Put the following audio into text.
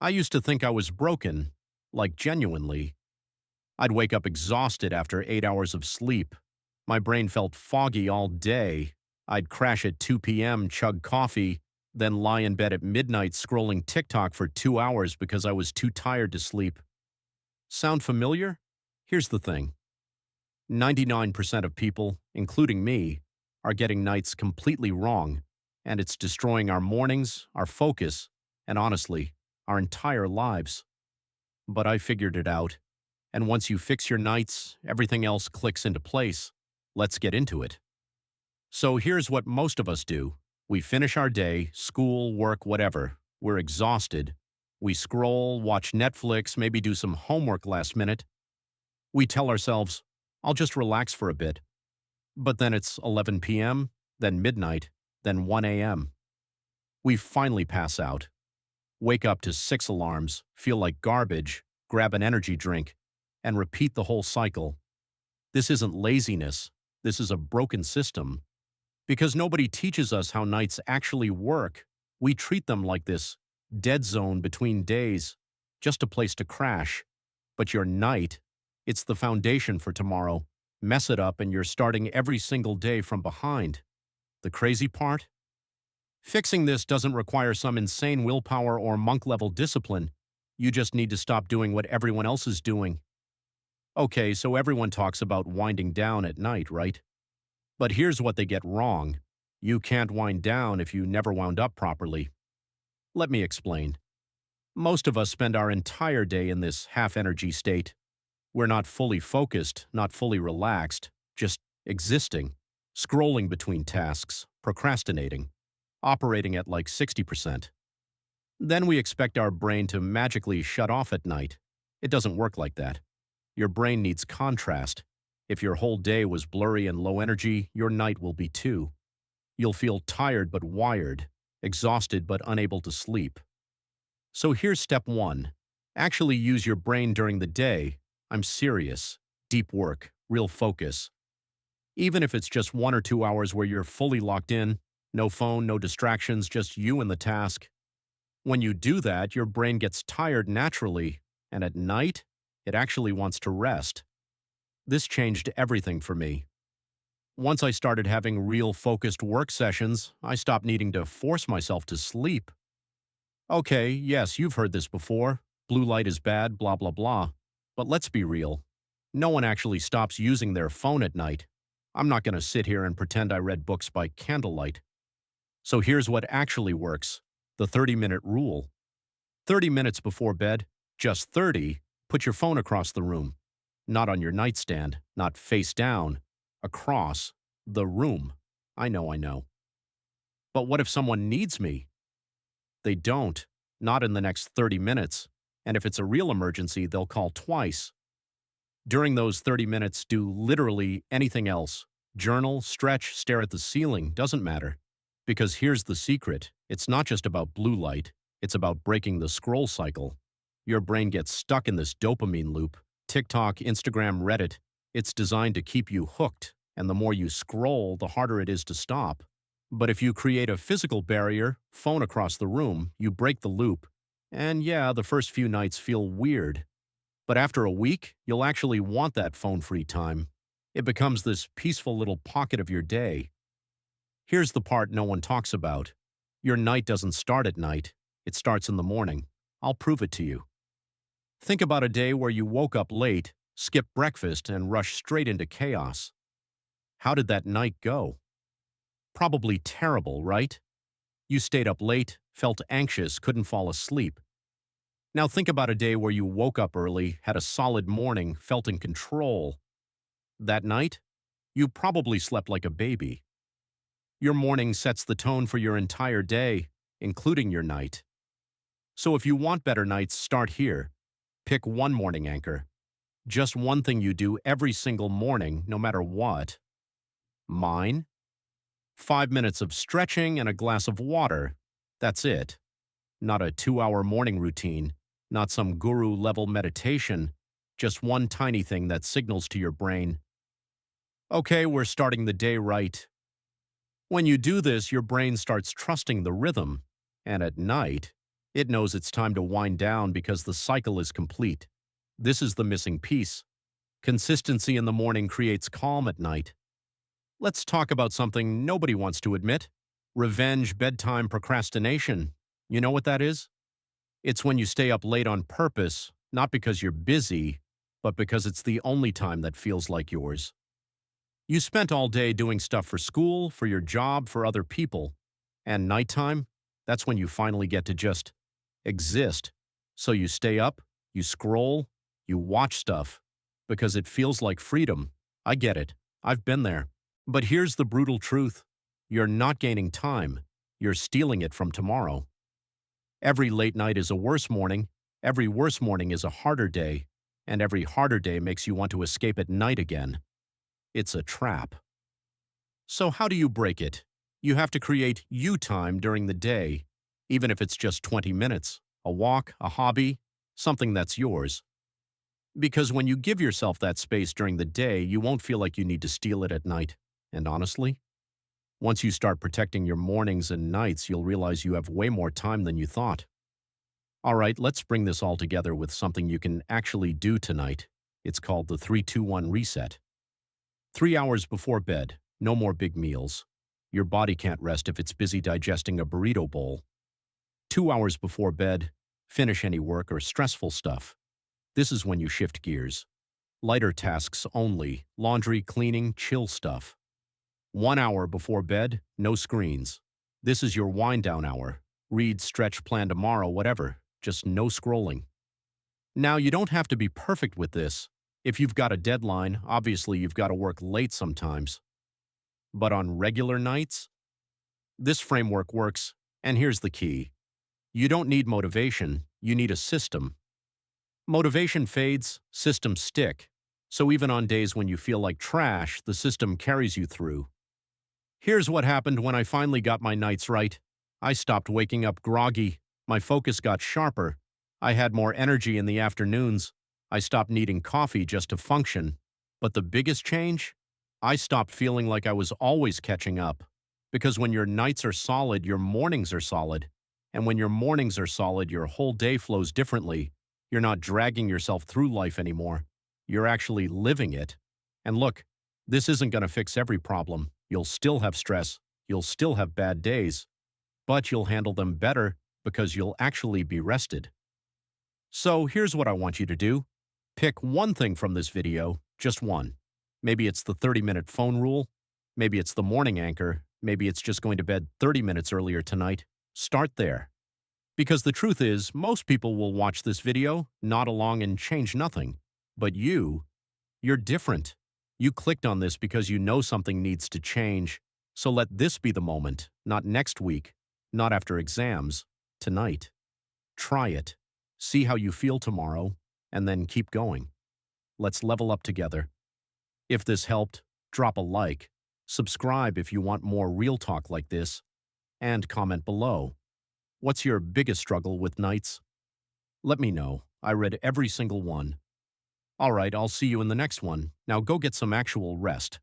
I used to think I was broken, like genuinely. I'd wake up exhausted after 8 hours of sleep. My brain felt foggy all day. I'd crash at 2 p.m., chug coffee, then lie in bed at midnight scrolling TikTok for 2 hours because I was too tired to sleep. Sound familiar? Here's the thing. 99% of people, including me, are getting nights completely wrong, and it's destroying our mornings, our focus, and honestly, our entire lives. But I figured it out, and once you fix your nights, everything else clicks into place. Let's get into it. So here's what most of us do. We finish our day, school, work, whatever. We're exhausted. We scroll, watch Netflix, maybe do some homework last minute. We tell ourselves, I'll just relax for a bit. But then it's 11 p.m., then midnight, then 1 a.m. We finally pass out. Wake up to 6 alarms, feel like garbage, grab an energy drink, and repeat the whole cycle. This isn't laziness. This is a broken system. Because nobody teaches us how nights actually work, we treat them like this dead zone between days, just a place to crash. But your night, it's the foundation for tomorrow. Mess it up and you're starting every single day from behind. The crazy part? Fixing this doesn't require some insane willpower or monk-level discipline. You just need to stop doing what everyone else is doing. Okay, so everyone talks about winding down at night, right? But here's what they get wrong. You can't wind down if you never wound up properly. Let me explain. Most of us spend our entire day in this half-energy state. We're not fully focused, not fully relaxed, just existing, scrolling between tasks, procrastinating, operating at like 60%. Then we expect our brain to magically shut off at night. It doesn't work like that. Your brain needs contrast. If your whole day was blurry and low energy, your night will be too. You'll feel tired but wired, exhausted but unable to sleep. So here's step one. Actually use your brain during the day. I'm serious. Deep work, real focus. Even if it's just 1 or 2 hours where you're fully locked in, no phone, no distractions, just you and the task. When you do that, your brain gets tired naturally, and at night, it actually wants to rest. This changed everything for me. Once I started having real focused work sessions, I stopped needing to force myself to sleep. Okay, yes, you've heard this before. Blue light is bad, blah, blah, blah. But let's be real. No one actually stops using their phone at night. I'm not going to sit here and pretend I read books by candlelight. So here's what actually works. The 30-minute rule. 30 minutes before bed, just 30, put your phone across the room. Not on your nightstand, not face down, across the room. I know. But what if someone needs me? They don't, not in the next 30 minutes. And if it's a real emergency, they'll call twice. During those 30 minutes, do literally anything else. Journal, stretch, stare at the ceiling, doesn't matter. Because here's the secret. It's not just about blue light. It's about breaking the scroll cycle. Your brain gets stuck in this dopamine loop. TikTok, Instagram, Reddit. It's designed to keep you hooked. And the more you scroll, the harder it is to stop. But if you create a physical barrier, phone across the room, you break the loop. And yeah, the first few nights feel weird. But after a week, you'll actually want that phone-free time. It becomes this peaceful little pocket of your day. Here's the part no one talks about. Your night doesn't start at night. It starts in the morning. I'll prove it to you. Think about a day where you woke up late, skipped breakfast, and rushed straight into chaos. How did that night go? Probably terrible, right? You stayed up late, felt anxious, couldn't fall asleep. Now think about a day where you woke up early, had a solid morning, felt in control. That night, you probably slept like a baby. Your morning sets the tone for your entire day, including your night. So if you want better nights, start here. Pick one morning anchor. Just one thing you do every single morning, no matter what. Mine? 5 minutes of stretching and a glass of water. That's it. Not a 2-hour morning routine, not some guru-level meditation, just one tiny thing that signals to your brain, okay, we're starting the day right. When you do this, your brain starts trusting the rhythm, and at night, It knows it's time to wind down because the cycle is complete. This is the missing piece. Consistency in the morning creates calm at night. Let's talk about something nobody wants to admit. Revenge bedtime procrastination. You know what that is? It's when you stay up late on purpose, not because you're busy, but because it's the only time that feels like yours. You spent all day doing stuff for school, for your job, for other people. And nighttime, that's when you finally get to just exist. So you stay up, you scroll, you watch stuff, because it feels like freedom. I get it. I've been there. But here's the brutal truth. You're not gaining time. You're stealing it from tomorrow. Every late night is a worse morning. Every worse morning is a harder day. And every harder day makes you want to escape at night again. It's a trap. So how do you break it? You have to create you time during the day, even if it's just 20 minutes, a walk, a hobby, something that's yours. Because when you give yourself that space during the day, you won't feel like you need to steal it at night. And honestly, once you start protecting your mornings and nights, you'll realize you have way more time than you thought. All right, let's bring this all together with something you can actually do tonight. It's called the 3-2-1 reset. 3 hours before bed, no more big meals. Your body can't rest if it's busy digesting a burrito bowl. 2 hours before bed, finish any work or stressful stuff. This is when you shift gears. Lighter tasks only, laundry, cleaning, chill stuff. 1 hour before bed, no screens. This is your wind-down hour. Read, stretch, plan tomorrow, whatever. Just no scrolling. Now, you don't have to be perfect with this. If you've got a deadline, obviously you've got to work late sometimes. But on regular nights, this framework works, and here's the key. You don't need motivation, you need a system. Motivation fades, systems stick. So even on days when you feel like trash, the system carries you through. Here's what happened when I finally got my nights right. I stopped waking up groggy. My focus got sharper. I had more energy in the afternoons. I stopped needing coffee just to function. But the biggest change? I stopped feeling like I was always catching up. Because when your nights are solid, your mornings are solid. And when your mornings are solid, your whole day flows differently. You're not dragging yourself through life anymore. You're actually living it. And look, this isn't going to fix every problem. You'll still have stress. You'll still have bad days. But you'll handle them better because you'll actually be rested. So here's what I want you to do. Pick one thing from this video, just one. Maybe it's the 30-minute phone rule. Maybe it's the morning anchor. Maybe it's just going to bed 30 minutes earlier tonight. Start there. Because the truth is, most people will watch this video, nod along, and change nothing. But you're different. You clicked on this because you know something needs to change. So let this be the moment, not next week, not after exams, tonight. Try it. See how you feel tomorrow, and then keep going. Let's level up together. If this helped, drop a like, subscribe if you want more real talk like this, and comment below. What's your biggest struggle with nights? Let me know. I read every single one. All right, I'll see you in the next one. Now go get some actual rest.